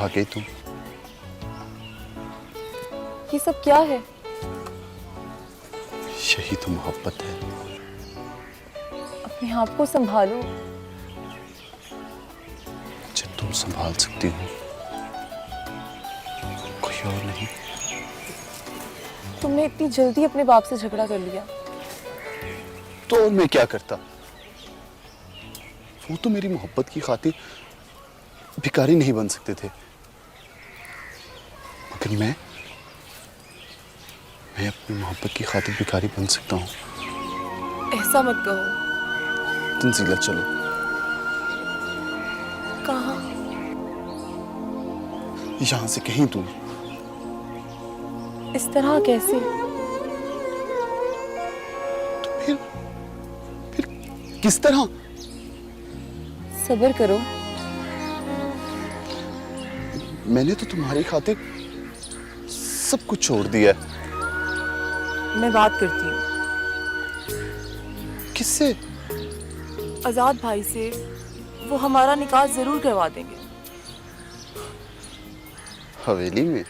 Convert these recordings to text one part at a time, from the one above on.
गई तुम। ये सब क्या है? यही तो मोहब्बत है। अपने आप को संभालो। जब तुम संभाल सकती हो, कोई और नहीं। तुमने इतनी जल्दी अपने बाप से झगड़ा कर लिया। तो मैं क्या करता? वो तो मेरी मोहब्बत की खातिर भिखारी नहीं बन सकते थे, मगर मैं अपनी मोहब्बत की खातिर भिखारी बन सकता हूँ। ऐसा मत कहो। तंजीला चलो। कहाँ? यहां से कहीं दूर। इस तरह कैसे? तो फिर किस तरह? सब्र करो। मैंने तो तुम्हारी खातिर सब कुछ छोड़ दिया है। मैं बात करती हूँ। किससे? आजाद भाई से। वो हमारा निकाह जरूर करवा देंगे। हवेली में?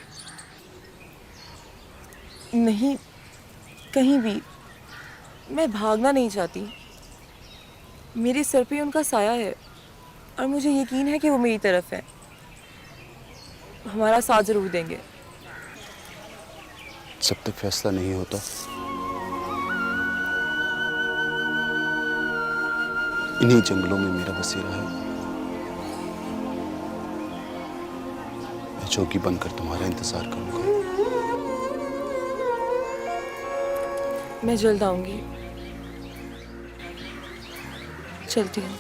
नहीं, कहीं भी। मैं भागना नहीं चाहती। मेरे सर पे उनका साया है और मुझे यकीन है कि वो मेरी तरफ है। हमारा साथ जरूर देंगे। जब तक फैसला नहीं होता, इन्हीं जंगलों में मेरा बसेरा है। मैं चौकी बनकर तुम्हारा इंतजार करूंगा। मैं जल्द आऊंगी। चलती हूँ।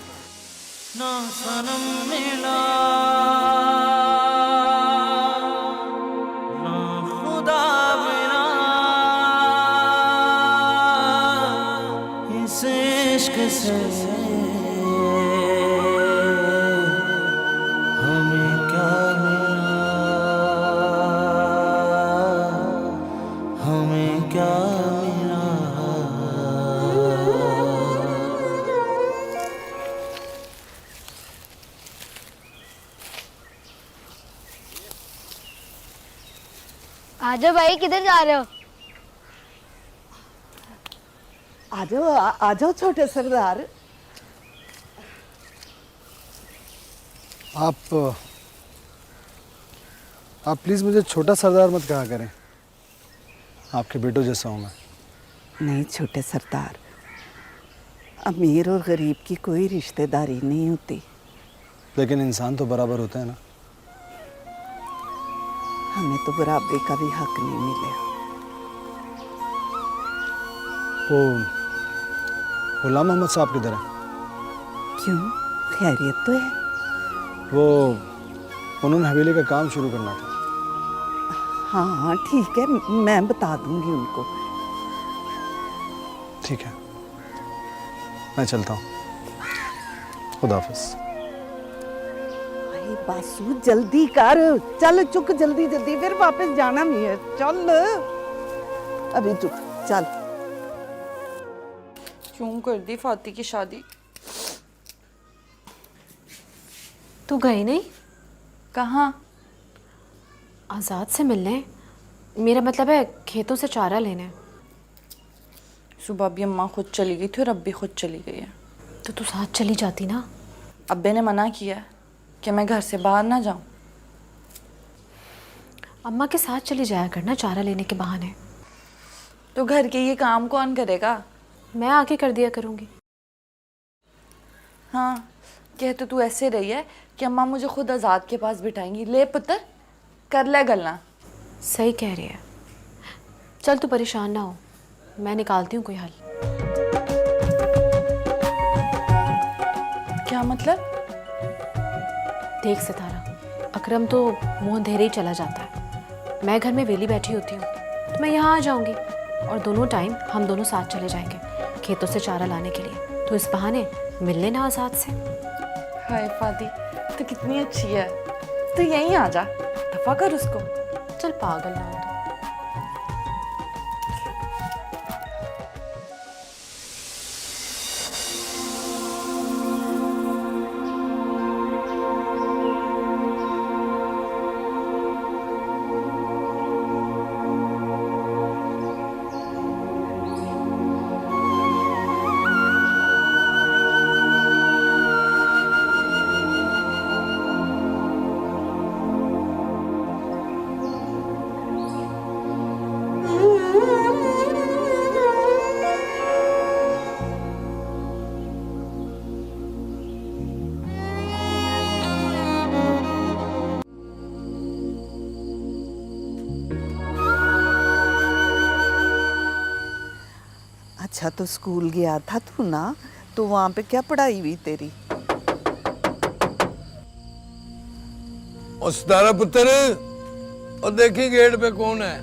ना सनम मिला, ना खुदा मिला, इस इश्क से हमें क्या मिला, हमें क्या मिला। आजा भाई, किधर जा रहे हो? आ जाओ छोटे सरदार। आप प्लीज़ मुझे छोटा सरदार मत कहा करें। आपके बेटों जैसा हूँ मैं। नहीं छोटे सरदार, अमीर और गरीब की कोई रिश्तेदारी नहीं होती। लेकिन इंसान तो बराबर होते हैं ना। हमें तो बराबरी का भी हक नहीं मिला। वो गुलाम मोहम्मद साहब किधर हैं? क्यों, खैरियत तो है? वो उन्होंने हवेली का काम शुरू करना था। हाँ ठीक है, मैं बता दूंगी उनको। ठीक है, मैं चलता हूँ। खुदा हाफिज़। भाई बासु जल्दी कर, चल चुक जल्दी जल्दी, फिर वापस जाना नहीं है। चल अभी चुक, चल। क्यों कर दी फाती की शादी? तू गई नहीं? कहाँ? आज़ाद से मिलने। मेरा मतलब है खेतों से चारा लेने। सुबह भी अम्मा खुद चली गई थी और अब भी खुद चली गई है। तो तू साथ चली जाती ना। अब्बे ने मना किया है कि मैं घर से बाहर ना जाऊं। अम्मा के साथ चली जाया करना चारा लेने के बहाने। तो घर के ये काम कौन करेगा? मैं आके कर दिया करूँगी। हाँ, कह तो तू ऐसे रही है कि अम्मा मुझे खुद आज़ाद के पास बिठाएंगी। ले पुत्र, कर ले गल्ला। सही कह रही है। चल तू परेशान ना हो, मैं निकालती हूँ कोई हल। क्या मतलब? देख सितारा, अकरम तो मुँह अंधेरे ही चला जाता है। मैं घर में वेली बैठी होती हूँ तो मैं यहाँ आ जाऊँगी और दोनों टाइम हम दोनों साथ चले जाएंगे खेतों से चारा लाने के लिए। तो इस बहाने मिल लेना आज़ाद से। हाय फादी, तो कितनी अच्छी है। तो यहीं आ जा, दफा कर उसको। चल पागल ना हो तू। अच्छा तो स्कूल गया था तू ना, तो वहाँ पे क्या पढ़ाई हुई तेरी? और सितारा पुत्र, और देखी गेट पे कौन है?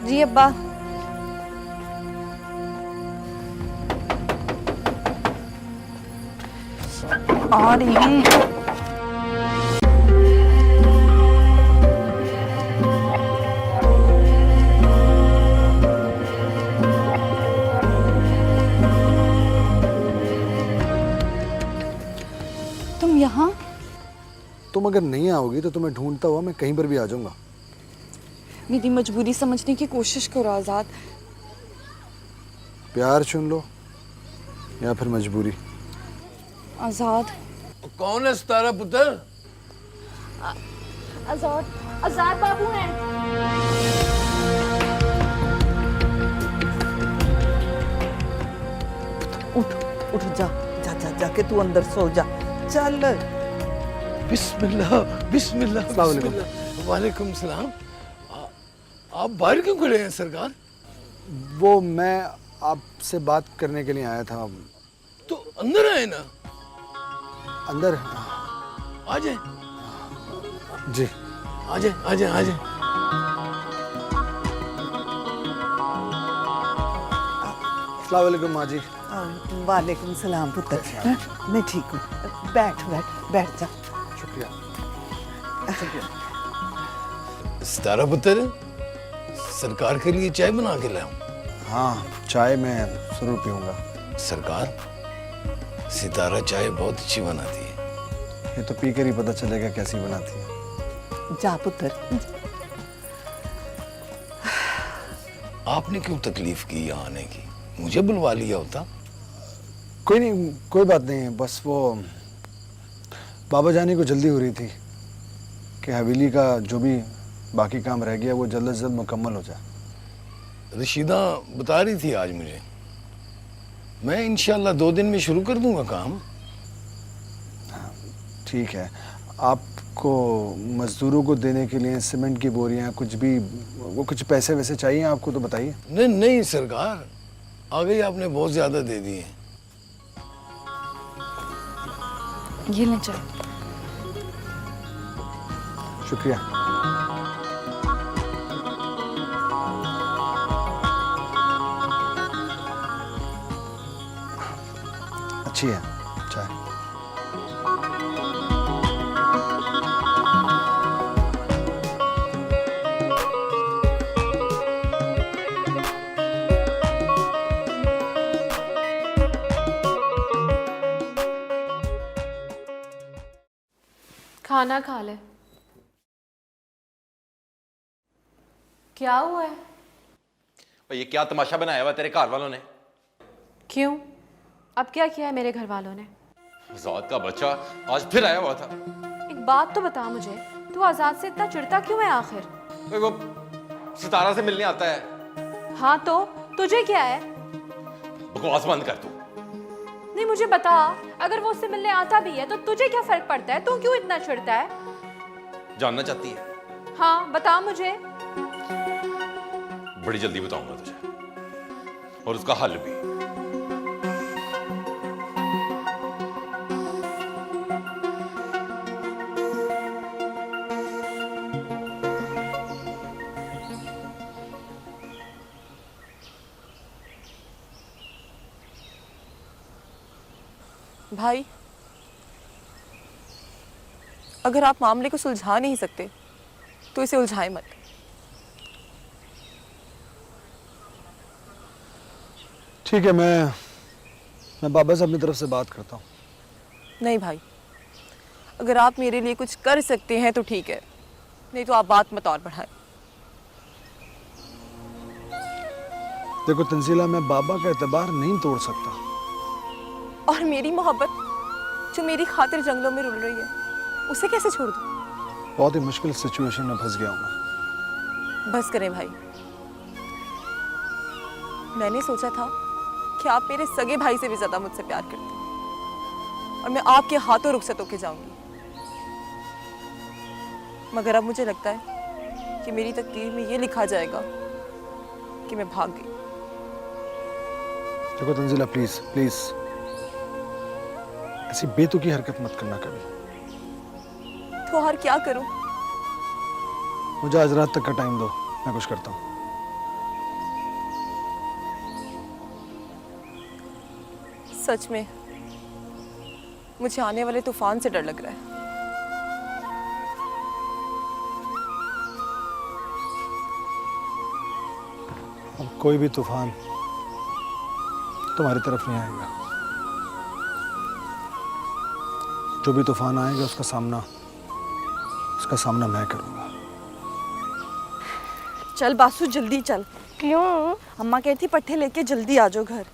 जी अब्बा। आ रही हूँ। तुम यहाँ? तुम अगर नहीं आओगी तो तुम्हें ढूंढता हुआ मैं कहीं पर भी आ जाऊंगा। मेरी मजबूरी समझने की कोशिश करो आज़ाद। प्यार चुन लो या फिर मजबूरी। आज़ाद। कौन है सितारा पुत्र? आजाद बाबू हैं। उठ उठ, जा जा जा जाके तू अंदर सो जा, चल। बिस्मिल्लाह बिस्मिल्लाह अस्सलाम वालेकुम। बिस्मिल्लाह। वालेकुम सलाम। आप बाहर क्यों खड़े हैं सरकार? वो मैं आपसे बात करने के लिए आया था। तो अंदर आए ना। अंदर? आ जाए जी। आ जाए आ जाए आ जाए। अस्सलाम वालेकुम माँ जी। वालेकुम सलाम पुत्र। हाँ, मैं ठीक हूँ। बैठ बैठ बैठ जा। शुक्रिया। सितारा पुत्र, सरकार के लिए चाय बना के लाऊं? हाँ, चाय मैं जरूर पीऊँगा। सरकार, सितारा चाय बहुत अच्छी बनाती है। ये तो पी कर ही पता चलेगा कैसी बनाती है। जा पुत्र। आपने क्यों तकलीफ की यहाँ आने की? मुझे बुलवा लिया होता। कोई नहीं, कोई बात नहीं। बस वो बाबा जानी को जल्दी हो रही थी कि हवेली का जो भी बाकी काम रह गया वो जल्द से जल्द मुकम्मल हो जाए। रशीदा बता रही थी आज मुझे। मैं इंशाल्लाह 2 दिन में शुरू कर दूंगा काम। ठीक है। आपको मजदूरों को देने के लिए सीमेंट की बोरियां, कुछ भी, वो कुछ पैसे वैसे चाहिए आपको तो बताइए। नहीं नहीं सरकार, आ गई आपने बहुत ज्यादा दे दिए। ये ले चाय। शुक्रिया। अच्छी है चाय। खाना खा ले। क्या हुआ है? और ये क्या तमाशा बनाया हुआ तेरे घर वालों ने? क्यों? अब क्या किया है मेरे घर वालों ने? आजाद का बच्चा आज फिर आया हुआ था। एक बात तो बता मुझे, तू आजाद से इतना चिढ़ता क्यों है आखिर? वो सितारा से मिलने आता है। हाँ तो तुझे क्या है? बकवास बंद कर तू। नहीं मुझे बता, अगर वो उससे मिलने आता भी है तो तुझे क्या फर्क पड़ता है? तू क्यों इतना चिढ़ता है? जानना चाहती है? हाँ बता मुझे। बड़ी जल्दी बताऊंगा तुझे, और उसका हल भी। भाई, अगर आप मामले को सुलझा नहीं सकते तो इसे उलझाए मत। ठीक है, मैं बाबा से अपनी तरफ से बात करता हूँ। नहीं भाई, अगर आप मेरे लिए कुछ कर सकते हैं तो ठीक है, नहीं तो आप बात मत और बढ़ाएं। देखो तंजीला, मैं बाबा का एतबार नहीं तोड़ सकता। और मेरी मोहब्बत जो मेरी खातिर जंगलों में रुल रही है, उसे कैसे छोड़ दूं? बहुत ही मुश्किल सिचुएशन में फंस गया हूँ मैं। बस करें भाई। मैंने सोचा था कि आप मेरे सगे भाई से भी ज्यादा मुझसे प्यार करते हैं और मैं आपके हाथों रुखसत होके जाऊंगी, मगर अब मुझे लगता है कि मेरी तकदीर में ये लिखा जाएगा कि मैं भाग गई। देखो तंजीला, प्लीज प्लीज ऐसी बेतुकी हरकत मत करना कभी। तो और क्या करूं? मुझे आज रात तक का टाइम दो, मैं कुछ करता हूँ। सच में मुझे आने वाले तूफान से डर लग रहा है। अब कोई भी तूफान तुम्हारी तरफ नहीं आएगा। जो भी तूफान आएगा उसका सामना मैं करूंगा। चल बासु जल्दी चल। क्यों? अम्मा कहती पट्टे लेके जल्दी आ जाओ घर।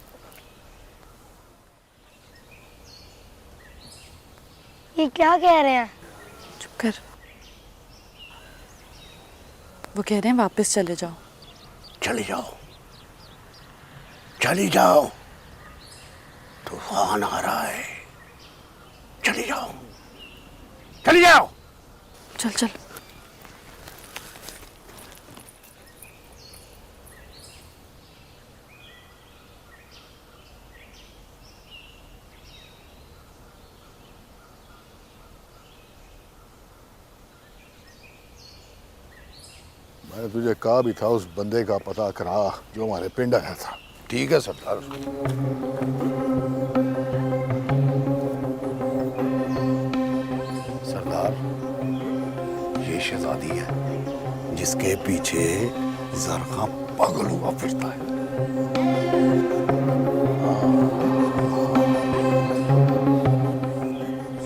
ये क्या कह रहे हैं? चुप कर। वो कह रहे हैं वापस चले जाओ। चली जाओ, चली जाओ, तूफान आ रहा है, चली जाओ, चली जाओ। चल चल। मैंने तुझे कहा भी था उस बंदे का पता करा जो हमारे पिंड आया था। ठीक है सरदार। सरदार, ये शहजादी है जिसके पीछे जरखा पागल हुआ फिरता है।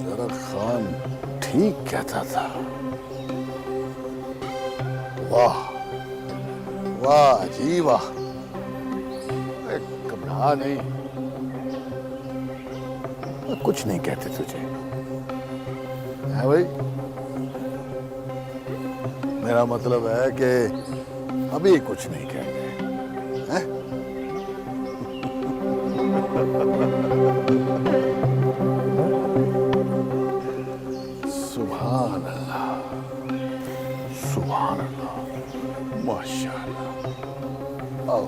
जरख खान ठीक कहता था। वाह वाह जी वाह। घबरा नहीं, कुछ नहीं कहते तुझे है भाई। मेरा मतलब है कि अभी कुछ नहीं कहते हैं? सुभान अल्लाह, सुभान अल्लाह, माशाअल्लाह। आओ।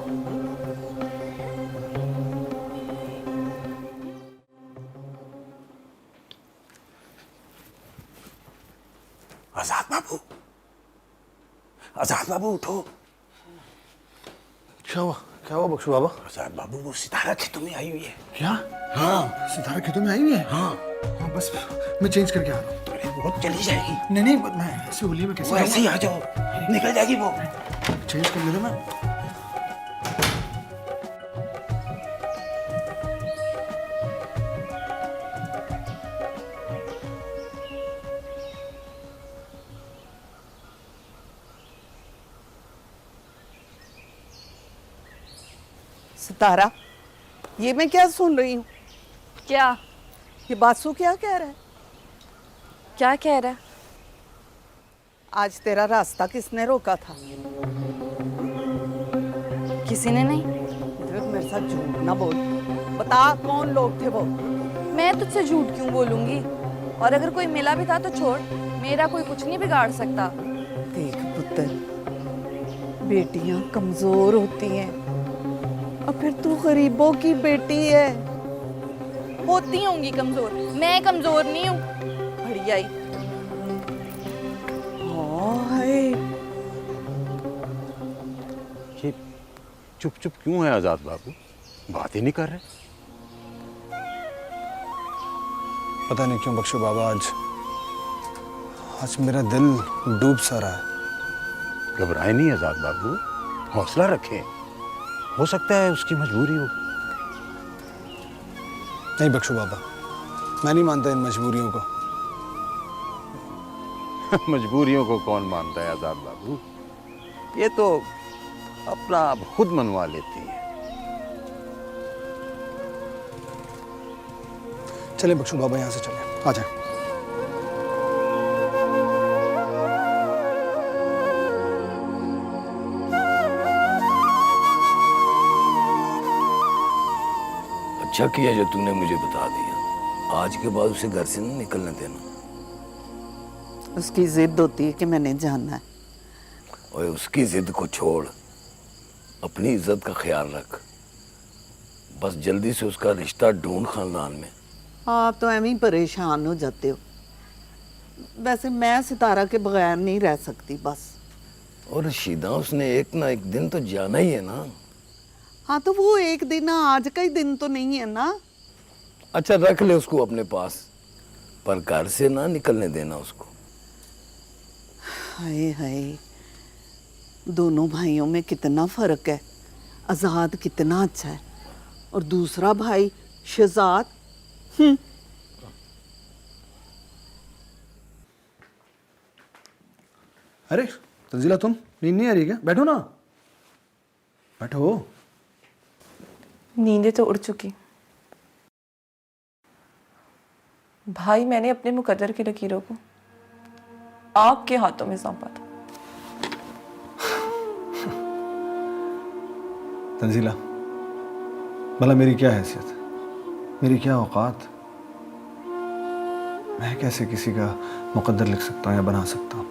आजाद बाबू, आजाद बाबू उठो। क्या हुआ बख्शू बाबा? आजाद बाबू, वो सितारा खेतों में आई हुई है। क्या? हाँ, सितारा खेतों में आई हुई है? हाँ। बस मैं चेंज करके आ रहा हूँ। अरे वो चली जाएगी। नहीं मैं ऐसी होली में कैसे? वो ऐसे ही आ जाओ, निकल जाएगी वो। चेंज कर ले रहा मैं। सितारा, ये मैं क्या सुन रही हूँ? क्या? ये बासु क्या कह रहा है? क्या कह रहा है? आज तेरा रास्ता किसने रोका था? किसी ने नहीं। देख, मेरे साथ झूठ ना बोल। बता कौन लोग थे वो? मैं तुझसे झूठ क्यों बोलूंगी? और अगर कोई मिला भी था तो छोड़, मेरा कोई कुछ नहीं बिगाड़ सकता। देख पुत्र, बेटियां कमजोर होती हैं और फिर तू गरीबों की बेटी है। होती होंगी कमजोर, मैं कमजोर नहीं हूँ। बढ़िया ही। हाय, ये चुप चुप क्यों है आजाद बाबू? बात ही नहीं कर रहे। पता नहीं क्यों बख्शू बाबा, आज मेरा दिल डूब सा रहा है। घबराए नहीं आजाद बाबू, हौसला रखें। हो सकता है उसकी मजबूरी हो। नहीं बख्शू बाबा, मैं नहीं मानता इन मजबूरियों को। मजबूरियों को कौन मानता है आजाद बाबू? ये तो अपना आप खुद मनवा लेती है। चले बख्शू बाबा, यहाँ से चले, आ जाए। अच्छा किया जो तूने मुझे बता दिया। आज के बाद उसे घर से नहीं निकलने देना। उसकी जिद होती है कि मैंने जानना है। और उसकी जिद को छोड़, अपनी इज्जत का ख्याल रख। बस जल्दी से उसका रिश्ता ढूंढ खानदान में। आप तो एवं ही परेशान हो जाते हो। वैसे मैं सितारा के बगैर नहीं रह सकती बस। और रशीदा, उसने एक ना एक दिन तो जाना ही है ना। हाँ तो वो एक दिन आज का ही दिन तो नहीं है ना। अच्छा, रख ले उसको अपने पास, पर घर से ना निकलने देना उसको। हाय हाय, दोनों भाइयों में कितना फर्क है। आजाद कितना अच्छा है और दूसरा भाई शहजाद। अरे तंजीला, तुम नींद नहीं आ रही क्या? बैठो ना, बैठो। नींदें तो उड़ चुकी भाई। मैंने अपने मुकद्दर की लकीरों को आपके हाथों में सौंपा था। तंजीला, भला मेरी क्या हैसियत, मेरी क्या औकात? मैं कैसे किसी का मुकद्दर लिख सकता हूँ या बना सकता हूँ?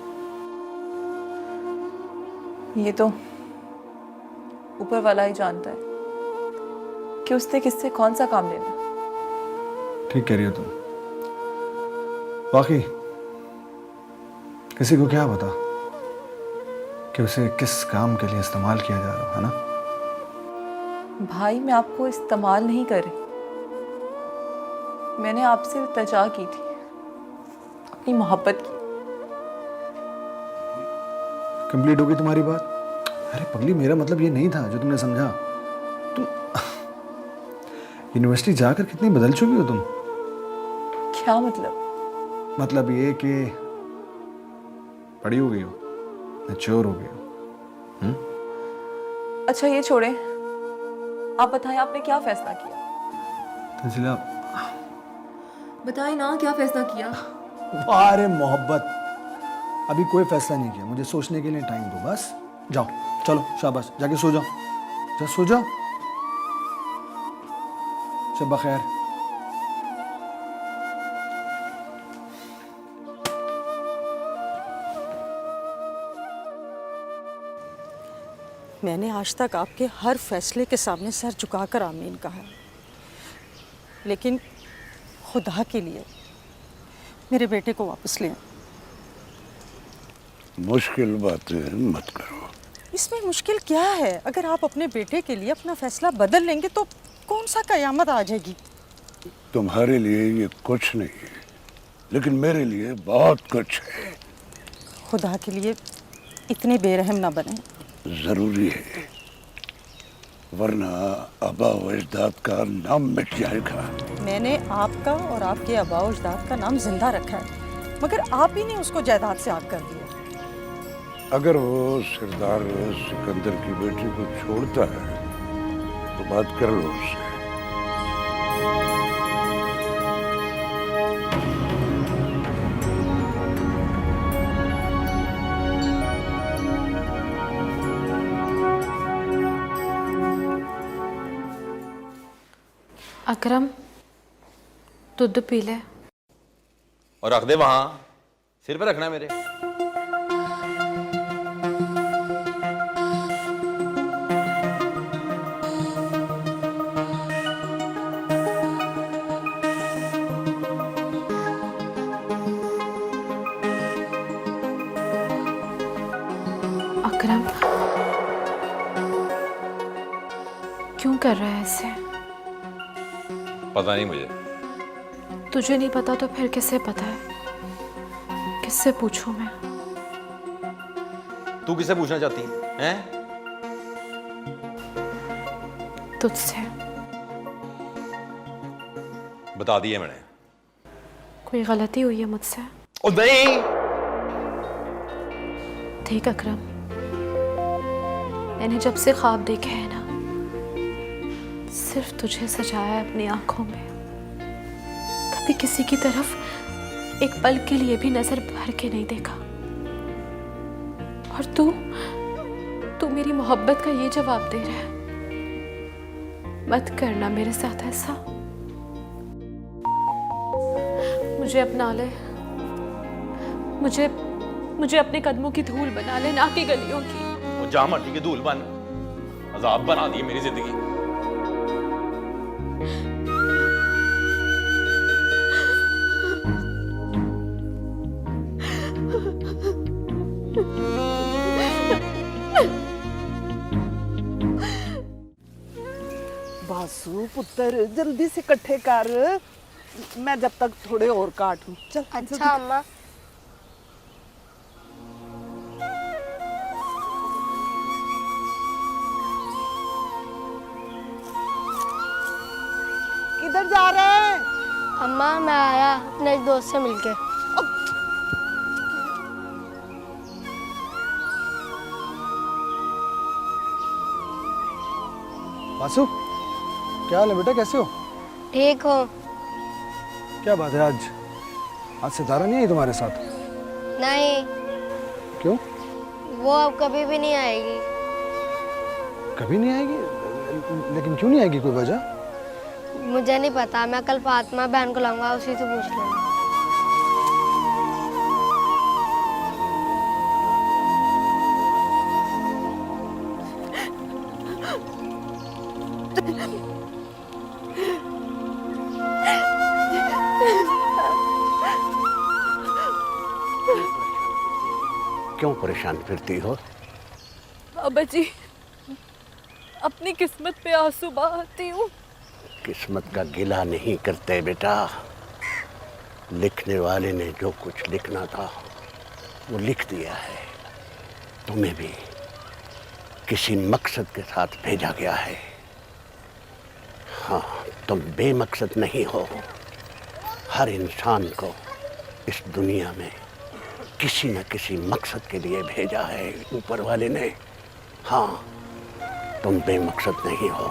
ये तो ऊपर वाला ही जानता है कि उसने किससे कौन सा काम लेना। ठीक कह रही हो तुम। वाकई किसी को क्या पता कि उसे किस काम के लिए इस्तेमाल किया जा रहा है ना? भाई, मैं आपको इस्तेमाल नहीं कर रही। मैंने आपसे इल्तिजा की थी, अपनी मोहब्बत की। कंप्लीट हो गई तुम्हारी बात? अरे पगली, मेरा मतलब ये नहीं था जो तुमने समझा। तुम यूनिवर्सिटी जाकर कितनी बदल चुकी हो तुम। क्या मतलब? मतलब ये कि बड़ी हो गई हो, मैच्योर हो गई हो। अच्छा ये छोड़े, आप बताएं आपने क्या फैसला किया? तंजीला, बताएं ना, क्या फैसला किया? अरे मोहब्बत, अभी कोई फैसला नहीं किया। मुझे सोचने के लिए टाइम दो बस। जाओ, चलो, शाबाश, जाके सो जाओ। जा सो जाओ। शब खैर। मैंने आज तक आपके हर फैसले के सामने सर झुकाकर आमीन कहा है, लेकिन खुदा के लिए मेरे बेटे को वापस ले। मुश्किल बातें मत करो। इसमें मुश्किल क्या है? अगर आप अपने बेटे के लिए अपना फैसला बदल लेंगे तो कौन सा कयामत आ जाएगी। तुम्हारे लिए ये कुछ नहीं है, लेकिन मेरे लिए बहुत कुछ है। खुदा के लिए इतने बेरहम ना बने। जरूरी है, वरना आबा व अजदाद का नाम मिट जाएगा। मैंने आपका और आपके आबा व अजदाद का नाम जिंदा रखा है, मगर आप ही ने उसको जायदाद से आग कर दिया। अगर वो सरदार सिकंदर की बेटी को छोड़ता है तो बात कर लो उससे। अकरम, दूध पी ले। और रख दे वहां, सिर पे रखना है मेरे। अकरम, क्यों कर रहा है ऐसे? पता नहीं मुझे। तुझे नहीं पता तो फिर किसे पता है? किससे पूछूं मैं? तू किसे पूछना चाहती है? तुझसे। बता दिए मैंने। कोई गलती हुई है मुझसे? ओ नहीं। देख अकरम, मैंने जब से ख्वाब देखे हैं ना, सिर्फ तुझे सजाया है अपनी आंखों में। कभी किसी की तरफ एक पल के लिए भी नजर भर के नहीं देखा। और तू मेरी मोहब्बत का ये जवाब दे रहा है। मत करना मेरे साथ ऐसा। मुझे अपना ले, मुझे अपने कदमों की धूल बना ले, ना कि गलियों की। वो जा मर्जी की धूल बन, अजाब बना दी मेरी जिंदगी। बासु पुत्र जल्दी से इकट्ठे कर, मैं जब तक थोड़े और काटूं। चल। अच्छा अम्मा। किधर जा रहे हैं? अम्मा मैं आया अपने एक दोस्त से मिलके। वासु, क्या हाल है बेटा, कैसे हो? ठीक हो? क्या बात है, आज सितारा नहीं आई तुम्हारे साथ? नहीं। क्यों? वो अब कभी भी नहीं आएगी। कभी नहीं आएगी? लेकिन क्यों नहीं आएगी, कोई वजह? मुझे नहीं पता, मैं कल फातिमा बहन को लाऊंगा, उसी से पूछ लेना। क्यों परेशान फिरती हो? बाबा जी, अपनी किस्मत पे आंसू बहाती हूँ। किस्मत का गिला नहीं करते बेटा, लिखने वाले ने जो कुछ लिखना था वो लिख दिया है। तुम्हें भी किसी मकसद के साथ भेजा गया है। हाँ, तुम बेमकसद नहीं हो। हर इंसान को इस दुनिया में किसी न किसी मकसद के लिए भेजा है ऊपर वाले ने। हाँ, तुम बेमकसद नहीं हो।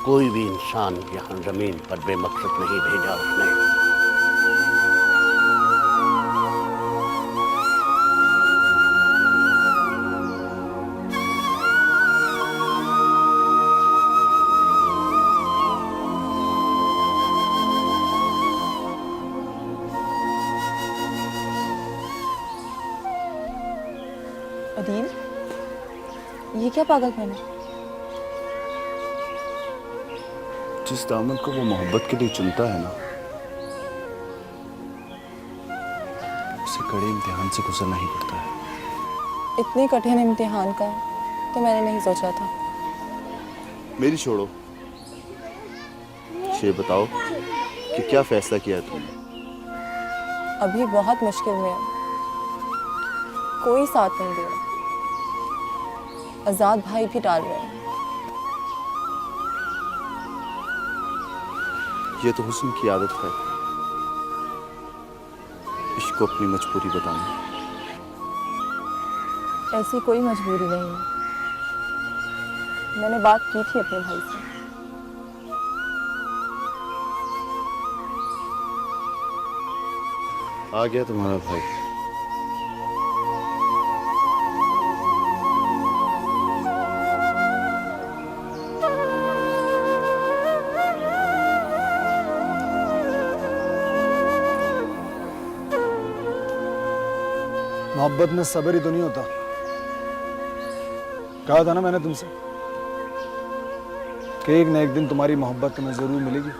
कोई भी इंसान यहाँ जमीन पर बेमकसद नहीं भेजा उसने। अदील, ये क्या पागलपन है? जिस दामन को वो मोहब्बत के लिए चुनता है ना, उसे कड़े इम्तिहान से गुजरना ही पड़ता है। इतने कठिन इम्तिहान का तो मैंने नहीं सोचा था। मेरी छोड़ो, ये बताओ कि क्या फैसला किया है तुमने? अभी बहुत मुश्किल में है, कोई साथ नहीं दे रहा। आजाद भाई भी डाल रहे हैं। ये तो हुस्न की आदत है, इश्क को अपनी मजबूरी बताना। ऐसी कोई मजबूरी नहीं है। मैंने बात की थी अपने भाई से। आ गया तुम्हारा भाई। मोहब्बत में सब्र ही तो नहीं होता। कहा था ना मैंने तुमसे कि एक न एक दिन तुम्हारी मोहब्बत तुम्हें जरूर मिलेगी।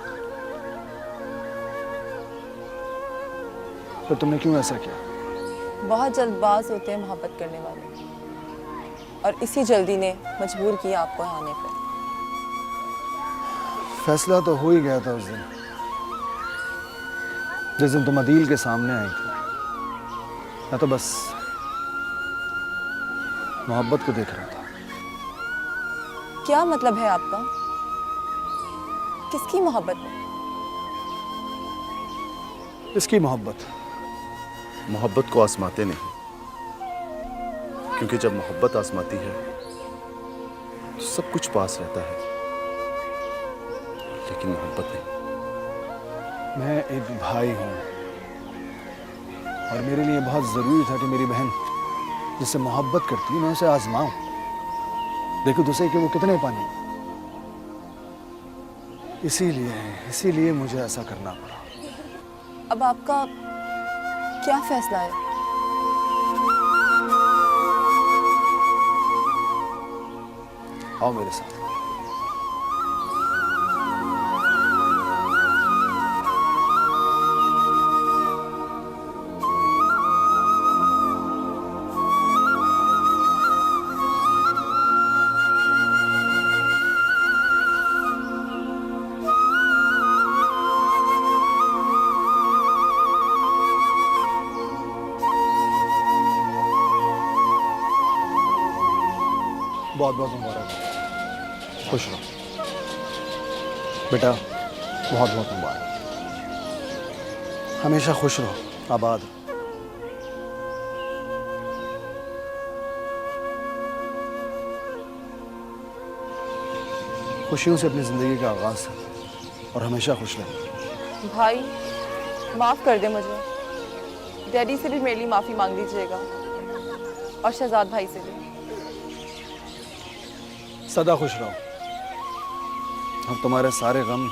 तो तुमने क्यों ऐसा किया? बहुत जल्दबाज होते हैं मोहब्बत करने वाले, और इसी जल्दी ने मजबूर किया आपको यहाँ आने पर। फैसला तो हो ही गया था उस दिन, जिस दिन तुम अदील के सामने आई थी। मैं तो बस मोहब्बत को देख रहा था। क्या मतलब है आपका? किसकी मोहब्बत में? इसकी मोहब्बत। मोहब्बत को आजमाते नहीं, क्योंकि जब मोहब्बत आजमाती है तो सब कुछ पास रहता है, लेकिन मोहब्बत नहीं। मैं एक भाई हूं और मेरे लिए बहुत जरूरी था कि मेरी बहन जिससे मोहब्बत करती है मैं उसे आजमाऊं, देखो तो सही कि वो कितने पानी। इसीलिए मुझे ऐसा करना पड़ा। अब आपका क्या फैसला है? आओ मेरे साथ। बहुत बहुत मुबारक, खुश रहो बेटा, बहुत बहुत मुबारक, हमेशा खुश रहो, आबाद रहो। खुशियों से अपनी ज़िंदगी का आगाज़ है और हमेशा खुश रहें। भाई माफ़ कर दे मुझे, डैडी से भी मेरे लिए माफ़ी मांग दीजिएगा और शहजाद भाई से भी। सदा खुश रहो, अब तुम्हारे सारे गम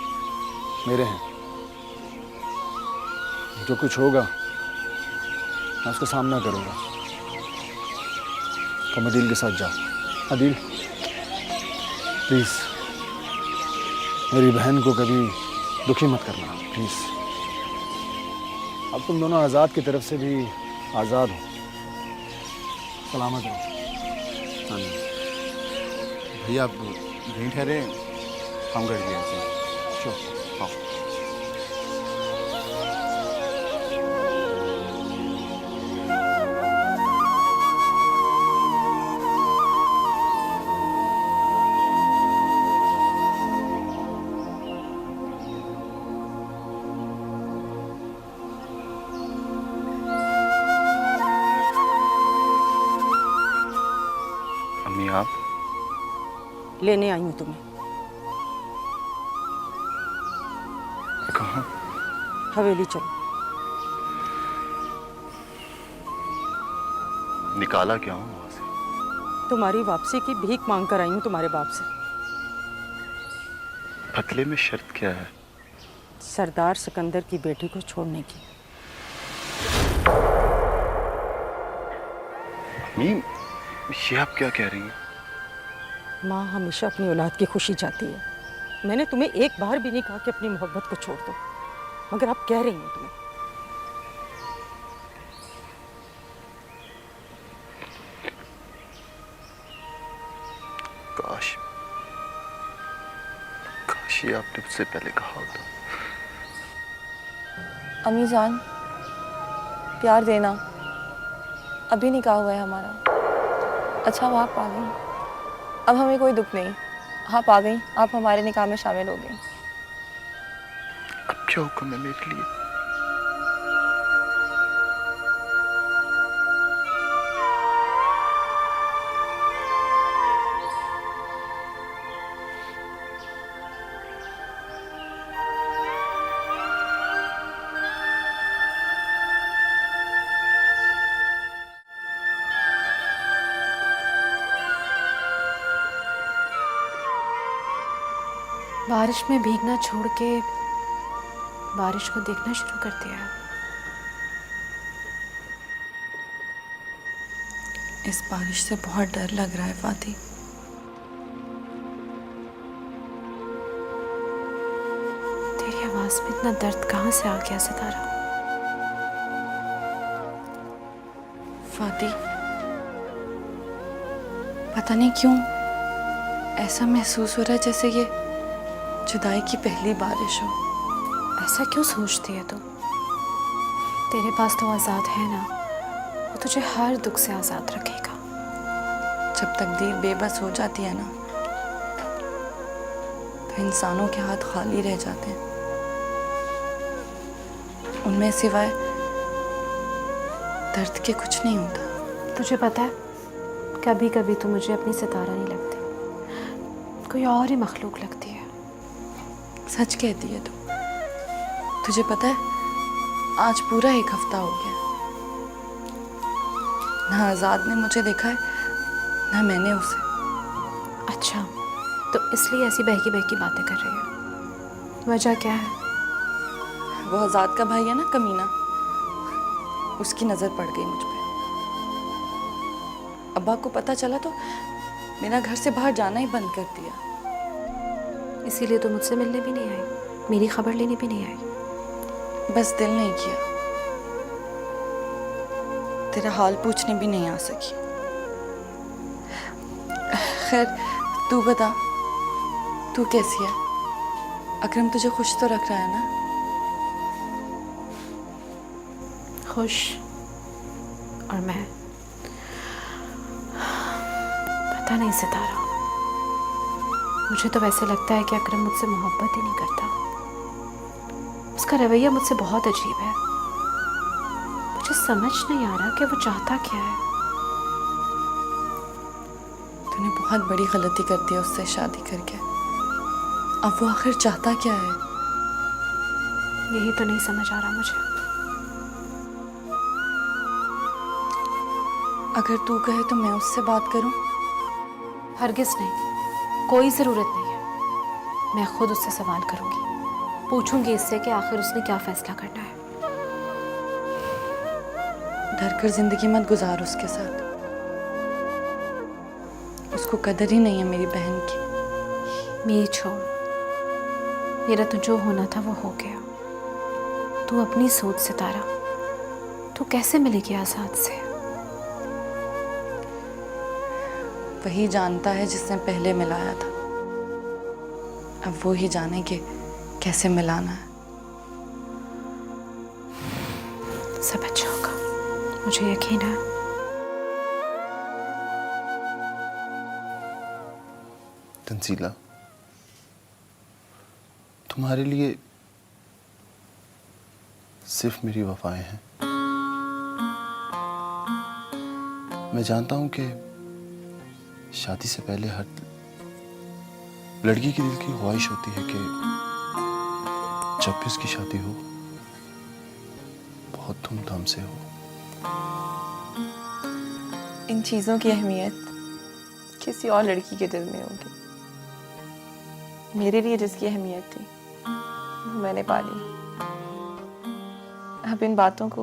मेरे हैं। जो कुछ होगा मैं उसका सामना करूंगा। तुम अदील के साथ जाओ। अदील प्लीज़ मेरी बहन को कभी दुखी मत करना, प्लीज़। अब तुम दोनों आज़ाद की तरफ से भी आज़ाद हो। सलामत रहो। आमीन। भैया आप यहीं ठहरे, हम घर गए थे। चलो आओ। अम्मी आप? लेने आई हूँ तुम्हें। कहाँ? हवेली चलो। निकाला क्या हूँ वहाँ से? तुम्हारी वापसी की भीख मांग कर आई हूँ तुम्हारे बाप से। बदले में शर्त क्या है? सरदार सिकंदर की बेटी को छोड़ने की। अम्मी ये आप क्या कह रही हैं? माँ हमेशा अपनी औलाद की खुशी चाहती है। मैंने तुम्हें एक बार भी नहीं कहा कि अपनी मोहब्बत को छोड़ दो, मगर आप कह रही हैं तुम्हें। काश काश ये आपने मुझसे पहले कहा होता। अम्मी जान, प्यार देना, अभी निकाह हुआ है हमारा। अच्छा अब आप आ गई, अब हमें कोई दुख नहीं। आप आ गई, आप हमारे निकाह में शामिल हो गई। अब क्या हुक्म है मेरे लिए? बारिश में भीगना छोड़ के बारिश को देखना शुरू कर दिया। इस बारिश से बहुत डर लग रहा है फाती। तेरी आवाज में इतना दर्द कहाँ से आ गया सितारा? फाती, पता नहीं क्यों ऐसा महसूस हो रहा है जैसे ये जुदाई की पहली बारिश हो। ऐसा क्यों सोचती है तू? तेरे पास तो आज़ाद है ना, वो तुझे हर दुख से आज़ाद रखेगा। जब तकदीर बेबस हो जाती है ना, तो इंसानों के हाथ खाली रह जाते हैं। उनमें सिवाय दर्द के कुछ नहीं होता। तुझे पता है, कभी कभी तो मुझे अपनी सितारा नहीं लगती, कोई और ही मखलूक लगती है। सच कहती है तू। तुझे पता है, आज पूरा एक हफ्ता हो गया, ना आज़ाद ने मुझे देखा है ना मैंने उसे। अच्छा, तो इसलिए ऐसी बहकी बहकी बातें कर रही है। वजह क्या है? वो आज़ाद का भाई है ना कमीना, उसकी नज़र पड़ गई मुझ पे। अब्बा को पता चला तो मेरा घर से बाहर जाना ही बंद कर दिया। इसीलिए तो मुझसे मिलने भी नहीं आई, मेरी खबर लेने भी नहीं आई। बस दिल नहीं किया, तेरा हाल पूछने भी नहीं आ सकी। खैर तू बता, तू कैसी है? अकरम तुझे खुश तो रख रहा है ना? खुश? और मैं? पता नहीं सितारा, मुझे तो वैसे लगता है कि अकरम मुझसे मोहब्बत ही नहीं करता। उसका रवैया मुझसे बहुत अजीब है। मुझे समझ नहीं आ रहा कि वो चाहता क्या है। तूने बहुत बड़ी गलती कर दी उससे शादी करके। अब वो आखिर चाहता क्या है? यही तो नहीं समझ आ रहा मुझे। अगर तू कहे तो मैं उससे बात करूं? हरगिज नहीं, कोई ज़रूरत नहीं है। मैं खुद उससे सवाल करूंगी, पूछूंगी इससे कि आखिर उसने क्या फैसला करना है। डर कर जिंदगी मत गुजार उसके साथ। उसको कदर ही नहीं है मेरी बहन की। मेरी छोड़, मेरा तो जो होना था वो हो गया। तू अपनी सोच सितारा, तू कैसे मिलेगी आजाद से? वही जानता है जिसने पहले मिलाया था। अब वो ही जाने कि कैसे मिलाना है। सब अच्छा होगा, मुझे यकीन है। तंजीला, तुम्हारे लिए सिर्फ मेरी वफाएं हैं। मैं जानता हूं कि शादी से पहले हर लड़की की दिल की ख्वाहिश होती है कि जब भी उसकी शादी हो बहुत धूमधाम से हो। इन चीज़ों की अहमियत किसी और लड़की के दिल में होगी। मेरे लिए जिसकी अहमियत थी वो मैंने पा ली। अब इन बातों को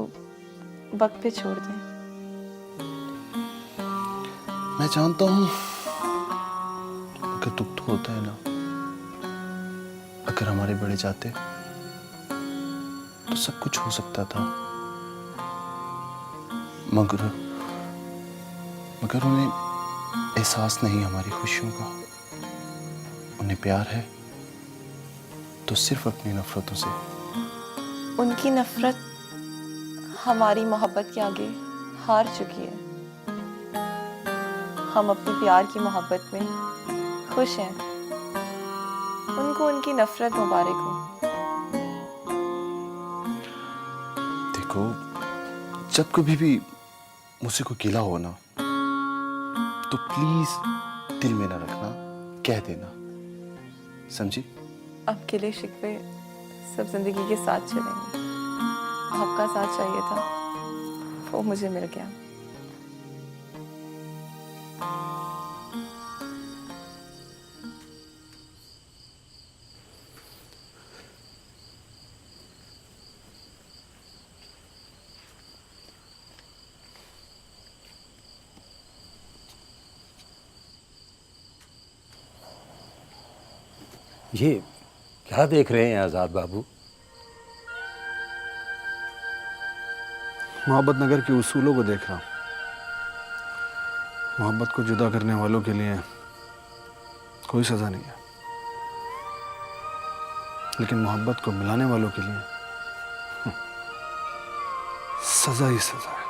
वक्त पे छोड़ दें। मैं जानता हूं कि दुख तो होता है ना। अगर हमारे बड़े जाते तो सब कुछ हो सकता था, मगर उन्हें एहसास नहीं हमारी खुशियों का। उन्हें प्यार है तो सिर्फ अपनी नफरतों से। उनकी नफरत हमारी मोहब्बत के आगे हार चुकी है। हम अपनी प्यार की मोहब्बत में खुश हैं। उनको उनकी नफरत मुबारक हो। देखो, जब कभी भी मुझसे कोई गिला हो ना तो प्लीज दिल में ना रखना, कह देना, समझी? अब गिले शिकवे सब जिंदगी के साथ चलेंगे। आपका साथ चाहिए था, वो मुझे मिल गया। ये क्या देख रहे हैं आजाद बाबू? मोहब्बत नगर के उसूलों को देख रहा हूँ। मोहब्बत को जुदा करने वालों के लिए कोई सज़ा नहीं है, लेकिन मोहब्बत को मिलाने वालों के लिए सज़ा ही सज़ा है।